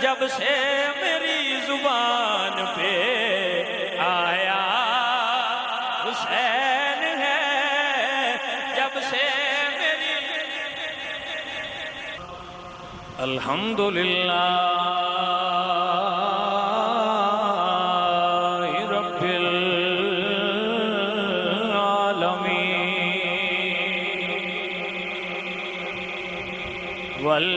जब से मेरी जुबान पे आया हुसैन है, जब से मेरी अल्हम्दुलिल्लाह रब्बिल आलमीन वल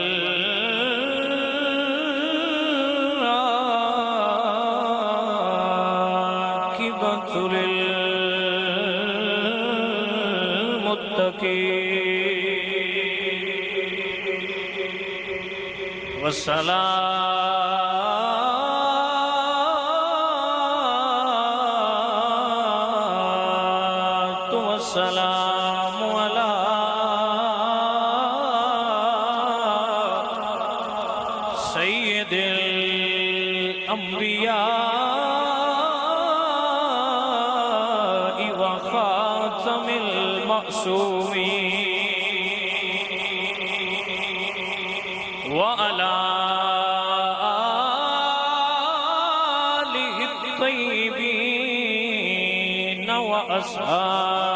वस्सलातु वस्सलामु अला सय्यिदिल अंबिया व खातमिल मासूमीन व अला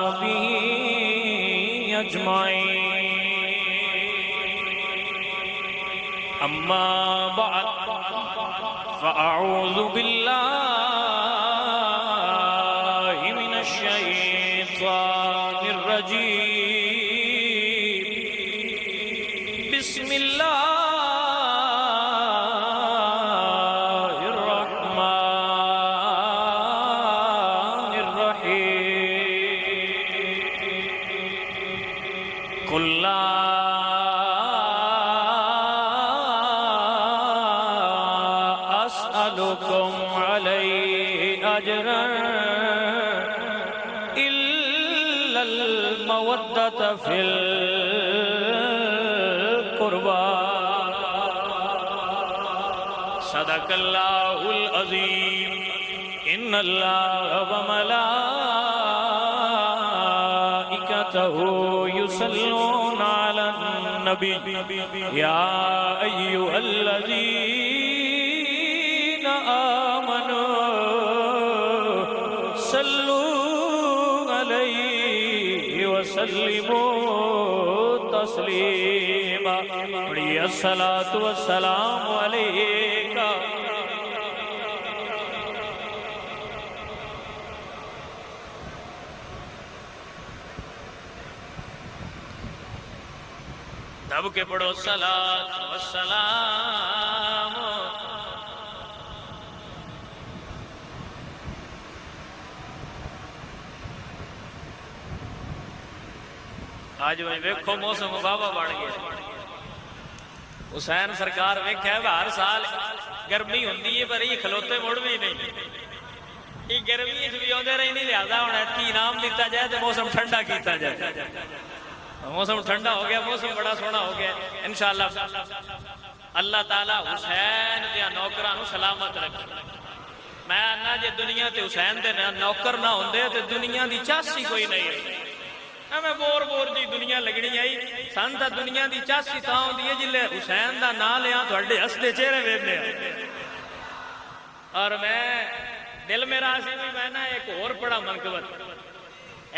अस्हाबिही अजमाईन। अम्मा बअद फ़अऊज़ु बिल्लाहि मिनश शैतानिर रजीम। बिस्मिल्लाह अस्अलुकुम अलैहि अजरन इल्लल मवद्दत फिल कुर्बा। सदकल्लाहुल अज़ीम। इन्नल्लाह व मलाइकतहु युसल्लूना अलन नबी या अय्युहल्लज़ीना आमनू सल्लू अलैहि व सल्लिमू तस्लीमा। अस्सलातु वस्सलामु अलैका। दब के पढ़ो सलात वस्सलाम। आज मैं वेखो मौसम बाबा बन गया। हुसैन सरकार वेख्या हर साल गर्मी होंगी है पर ये खलोते मुड़ भी नहीं। ये गर्मी भी आते रही नहीं, लिहाजा हम की इनाम दिता जाए तो मौसम ठंडा किया जाए। मौसम ठंडा हो गया, मौसम बड़ा सोहना हो गया। इंशाअल्लाह अल्लाह ताला हुसैन दे नौकरां नूं सलामत रखे। मैं आना जे दुनिया ते हुसैन दे नौकर ना होंदे ते दुनिया दी चासी कोई नहीं। मैं बोर बोर दी दुनिया लगनी आई। सन तां दुनिया दी चासी तां होंदी है जिल्ले हुसैन दा नाम लिया तुहाडे हसदे चेहरे वेखदे। और मैं दिल मेरा सी भी मैं ना एक होर बड़ा मनकबत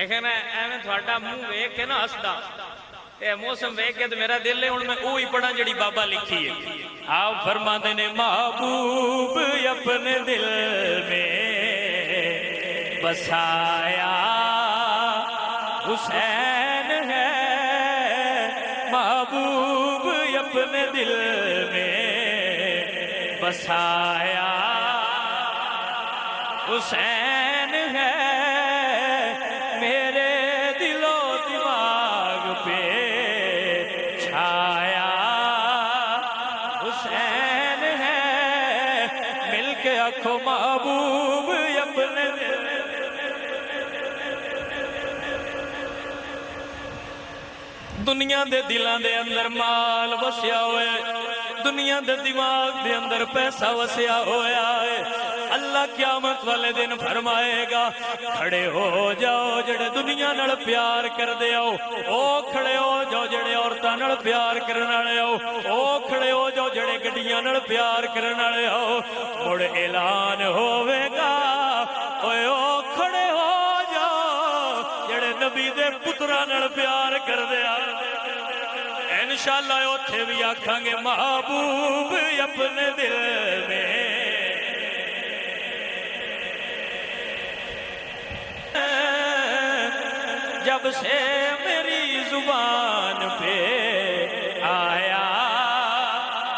एवं थोड़ा मुंह वेख के ना हसदा मौसम वेख के तो मेरा दिल है हुण मैं वही पढ़ा जिहड़ी बाबा लिखी है। आप फरमाते ने महबूब अपने दिल में बसाया हुसैन है, महबूब अपने दिल में बसाया हुसैन है, मेरे दिलो दिमाग पे छाया हुसैन है। मिलके आखो महबूब अपने दुनिया दे दिलों दे अंदर माल वसिया होए, दुनिया दे दिमाग दे अंदर पैसा वसिया होया है। अल्लाह क़यामत वाले दिन फरमाएगा खड़े हो जाओ जड़े दुनिया नाल प्यार कर दे आओ, ओ खड़े हो जाओ जड़े औरतां नाल प्यार करन वाले आओ, ओ खड़े हो जाओ जड़े गड्डियां नाल प्यार करन वाले हो मुड़ ऐलान होवेगा ओए ओ खड़े हो जाओ जड़े नबी दे पुत्रा नाल प्यार करदे आ इंशाअल्लाह उत्थे भी आखांगे महबूब अपने दिल में जब से मेरी जुबान पे आया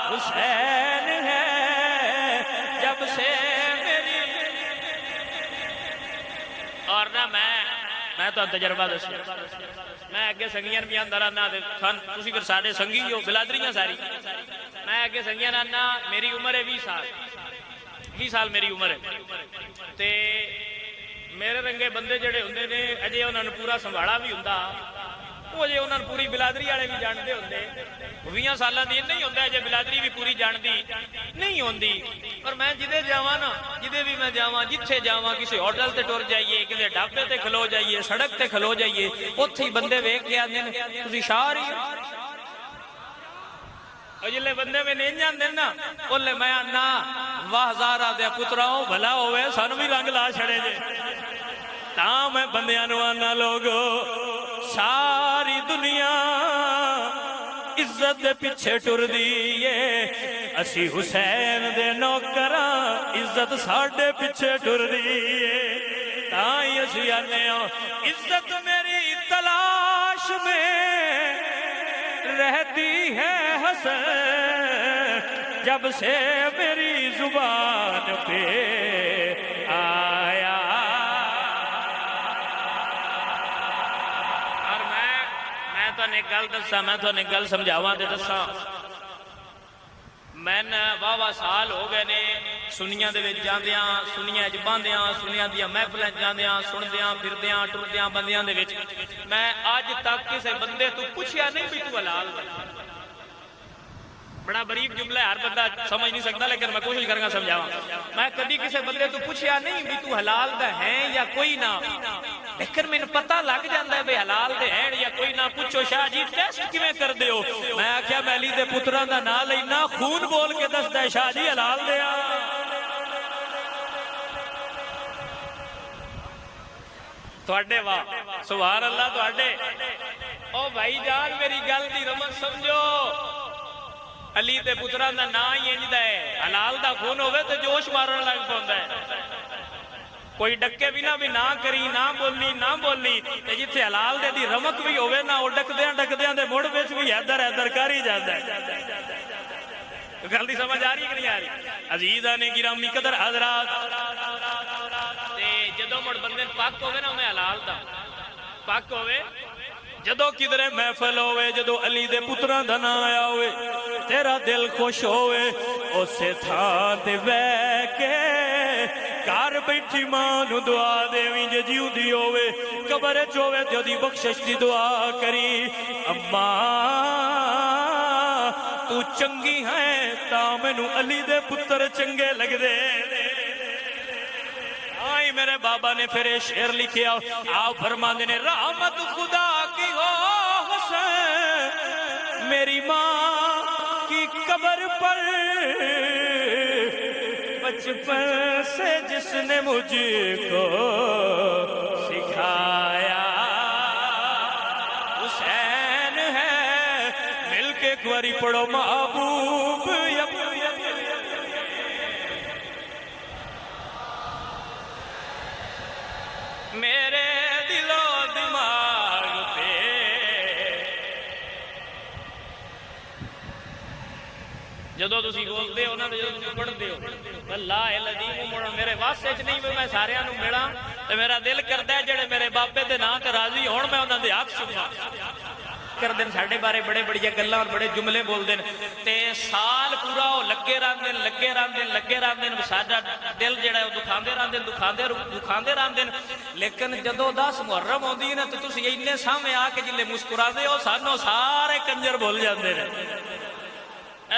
हुसैन है जब से मेरी और ना मैं तो तजर्बा दस मैं अगे संगियां भी आंदा रहना तुसी फिर साडे संगी हो बिलादरियां सारी मैं अगे संगियां रहना मेरी उम्र है 20 साल मेरी उम्र है ते मेरे रंगे बंदे जड़े होंदे ने अजे उन्होंने पूरा संभाला भी हुंदा वो अजे उन्होंने पूरी बिलादरी वाले भी जानते होंगे 20 सालों की नहीं होंगे अजे बिलादरी भी पूरी जानती नहीं होंगी पर मैं जिदे जावा ना जिदे भी मैं जावा जिथे जावा किसी होटल से टुर जाइए किसी ढाबे से खलो जाइए सड़क से खलो जाइए उत्थे ही बंदे वेख के आते हैं तुसीं शार ही जिले बंदे में नहीं जाते ना बोले मैं आना वाह ज़ारा दे पुत्राओ भला होवे सानू भी रंग ला छड़े जे ता मैं बंदियां नूं आना लोगो सारी दुनिया इज्जत दे पिछे टुरदी है असी हुसैन दे नौकरां इज्जत साडे पिछे टुरदी है ता ही असी आने इज्जत मेरी तलाश में रहती है हसन जब से मेरी जुबान पे आया और मैं तो गल दसा मैं तो गल समझावा ते दसा मैंने वाह साल हो गए ने सुनिया दे विच जांदियां सुनिया च बहंदियां सुनिया दियां महफिलां जांदियां सुनदियां फिरदियां टुरदियां बंदियां दे विच मैं अज तक किसी बंदे तू पुछया नहीं भी तू हलाल बड़ा बरीक जुमला हर बंदा समझ नहीं सकता लेकिन मैं कोशिश करूंगा समझावा मैं कभी किसी बंदे तू पुछया नहीं भी तू हलाल दा है या कोई ना लेकिन मैंने पता लग जाता है भाई हलाल दे हैं या कोई ना पूछो शाह जी टेस्ट किवें कर दे हो मैं आख्या मैं अली दे पुत्रां दा नाम लेना खून बोल के दसदा है शाह जी हलाल दे आ तुहाडे वाह सुभान अल्लाह तुहाडे ओ भाई जान मेरी गल दी रमत समझो अली दे पुत्रां दा नाम ही इंजदा है हलाल दा खून होवे तो जोश मारन लग पौंदा है कोई डके भी ना करी ना बोली ते जिथे हलाल दे दी रमक भी होवे ना वो डकदियां दे मुड़ विच भी हैदर कर ही जांदा है गल दी समझ आ रही कि नहीं आ रही अजीज़ान ने गिरामी कदर हजरात ते जदों मुड़ बंदे पक होवे ना मैं हलाल दा पक होवे जदों किधरे महफिल होवे जदों अली दे पुत्रां दा नाम आया होवे तेरा दिल खुश होवे उसे थां ते बैठ के घर बैठी मां नू दुआ देवी जे जीउंदी होवे कबर च होवे ते ओदी बख्शिश दी दुआ करी अम्मा तू चंगी है ता मैनू अली दे पुत्र चंगे लगदे आई मेरे बाबा ने फिर शेर लिखे आप फरमाते ने रहमत खुदा की हो हुसैन मेरी माँ की कब्र पर बचपन से जिसने मुझको सिखाया हुसैन है मिलके एक बारी पढ़ो महबूब मेरे दिलो दिमाग पे जदों तुसीं बोलदे हो ना जदों पढ़दे हो अल्लाह लदीम मुड़ मेरे वास्ते च नहीं मैं सारियां नूं मिलां ते मेरा दिल करदा है जेड़े मेरे बाबे दे नाम ते राजी होण मैं उन्हां दे हक चुमां करदे साडे बारे बड़े बड़िया गल्लां और बड़े जुमले बोलदे ते साल पूरा वो लगे रहंदे साडा दिल जेड़ा दुखांदे रहंदे लेकिन जदों 10 मुहर्रम आउंदी है ना तो तुसीं इन्ने सामने आके जिले मुस्कुरादे हो सानों सारे कंजर भुल जांदे ने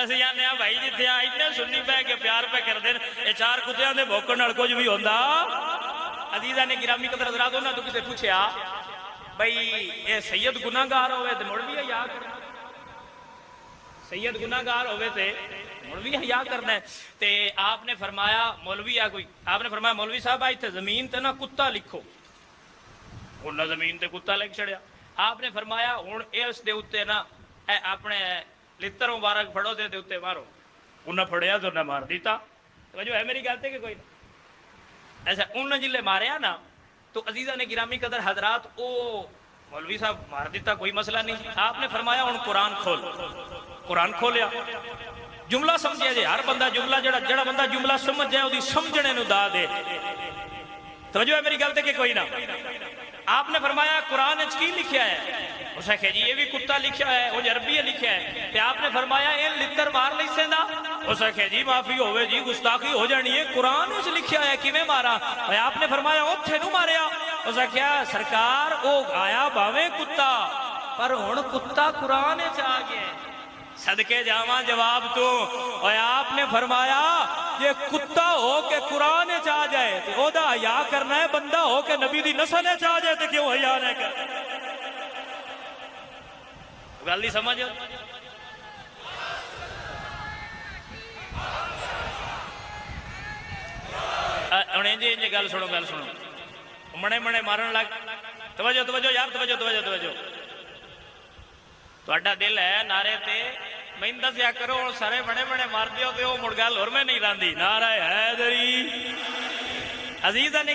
ऐसे आने भाई जिथे आ इन्ने सुन्नी पै के प्यार पे करदे ने ये चार कुत्तियां दे भौंकण नाल कुछ भी होंदा अजीज़ां ने गिरामी कदर हज़रात उन्हां तों किसे पुछया भाई ये सैयद गुनाहगार होवे ते मुड़ भी याद सैयद गुनाहगार होवे ते हुण भी हया करना है। ते आपने फरमाया मौलवी आ कोई, आपने फरमाया मौलवी साहब आ इत्थे जमीन ते ना कुत्ता लिखो। उन्हें जमीन ते कुत्ता लिख छड़िया। आपने फरमाया हुण इस दे उत्ते ना अपने लित्तर मुबारक फड़ो ते उत्ते मारो। उन्हें फड़िया तो उन्हें मार दिता। तो जो है मेरी गलती कि कोई ऐसा उन्हें जिले मारिया ना तो अजीजा ने गिरामी कदर हजरात ओ मौलवी साहब मार दिता, कोई मसला नहीं। आपने फरमाया हुण कुरान खोल। कुरान खोलिया, जुमला समझिया जे हर बंदा जुमला जड़ा बंदा जुमला समझ जाए उसकी समझने नूं दा दे। तो जो है मेरी गलती कि कोई ना। आपने फरमाया कुरान की लिखा है? उस आख्या जी ये भी कुत्ता लिखा है, वो अरबी लिखा है। ते आपने फरमाया इन लित्तर मार लिसे दा? उस आख्या जी माफी होवे जी, गुस्ताखी हो जानी है, कुरान उस लिखा है किवें मारा? आपने फरमाया उत्थे नूं मारिया। उस आख्या सरकार वो आया भावे कुत्ता पर हुण कुत्ता कुरान च आ गया। सदके जावा जवाब तो। और आपने फरमाया ये कुत्ता हो के कुरान च आ जाए तो ओदा हया करना है, बंदा हो के नबी दी नस्ल च आ जाए तो क्यों हया नहीं कर? गल नहीं समझ। हुण इंज गल सुनो, गल सुनो। मणे मणे मारन लग। तवज्जो तवज्जो यार, तवज्जो तवज्जो तवज्जो। तुहाडा दिल है नारे ते मैनूं दस्या करो, सारे बड़े बड़े मार दियो तो मुड़ गल होर में नहीं रही। नारा हैदरी अजीजा ने